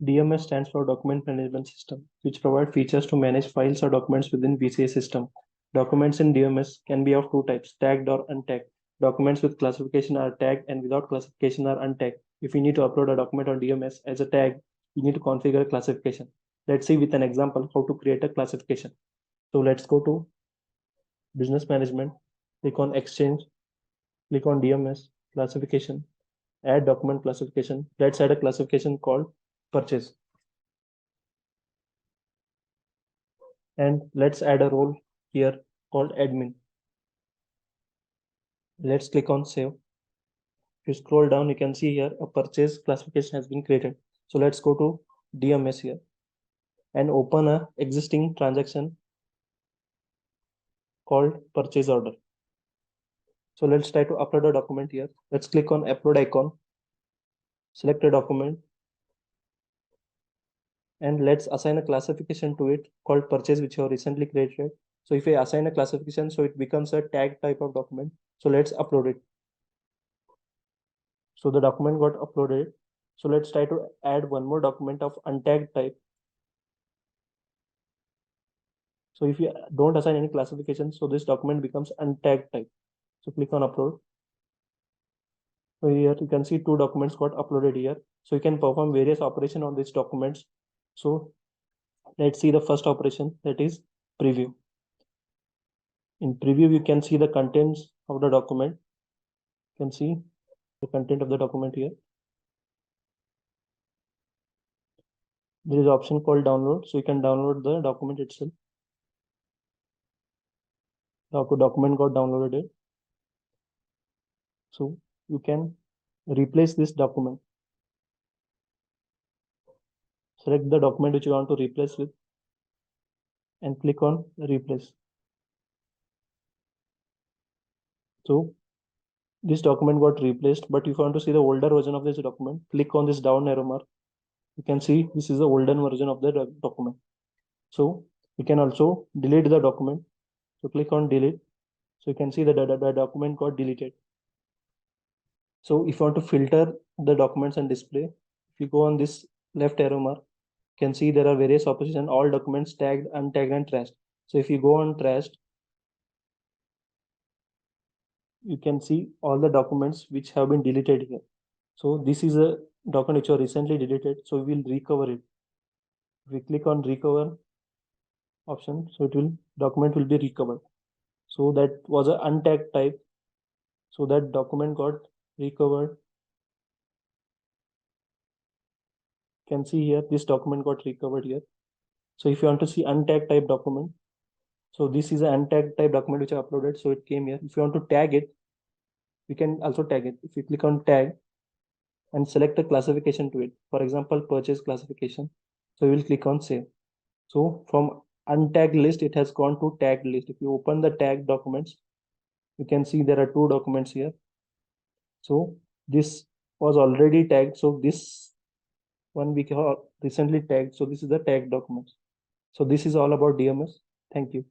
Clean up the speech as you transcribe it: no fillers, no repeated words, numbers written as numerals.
DMS stands for Document Management System, which provide features to manage files or documents within VCA system. Documents in DMS can be of two types, tagged or untagged. Documents with classification are tagged and without classification are untagged. If you need to upload a document on DMS as a tag, you need to configure a classification. Let's see with an example how to create a classification. So let's go to Business Management, click on Exchange, click on DMS, Classification, add document classification. Let's add a classification called Purchase. And let's add a role here called admin. Let's click on save. If you scroll down, you can see here a purchase classification has been created. So let's go to DMS here and open a existing transaction called purchase order. So let's try to upload a document here. Let's click on upload icon, select a document, and let's assign a classification to it called purchase, which you have recently created. So if I assign a classification, so it becomes a tag type of document. So let's upload it. So the document got uploaded. So let's try to add one more document of untagged type. So if you don't assign any classification, so this document becomes untagged type. So click on upload. So here you can see two documents got uploaded here. So you can perform various operations on these documents. So let's see the first operation, that is preview. In preview, you can see the contents of the document. You can see the content of the document here. There is an option called download. So you can download the document itself. The document got downloaded. So you can replace this document. Select the document which you want to replace with and click on replace. So this document got replaced, but if you want to see the older version of this document, click on this down arrow mark. You can see this is the older version of the document. So you can also delete the document. So click on delete. So you can see that the document got deleted. So if you want to filter the documents and display, if you go on this left arrow mark, you can see there are various options and all documents tagged, untagged, and trashed. So if you go on trashed, you can see all the documents which have been deleted here. So this is a document which was recently deleted. So we will recover it. If we click on recover option, so document will be recovered. So that was an untagged type. So that document got recovered. You can see here this document got recovered here. So if you want to see untagged type document, so this is an untagged type document which I uploaded. So it came here. If you want to tag it, you can also tag it. If you click on tag and select a classification to it, for example, purchase classification. So you will click on save. So from untagged list, it has gone to tagged list. If you open the tagged documents, you can see there are two documents here. So this was already tagged. So this one we recently tagged. So this is the tagged documents. So this is all about DMS. Thank you.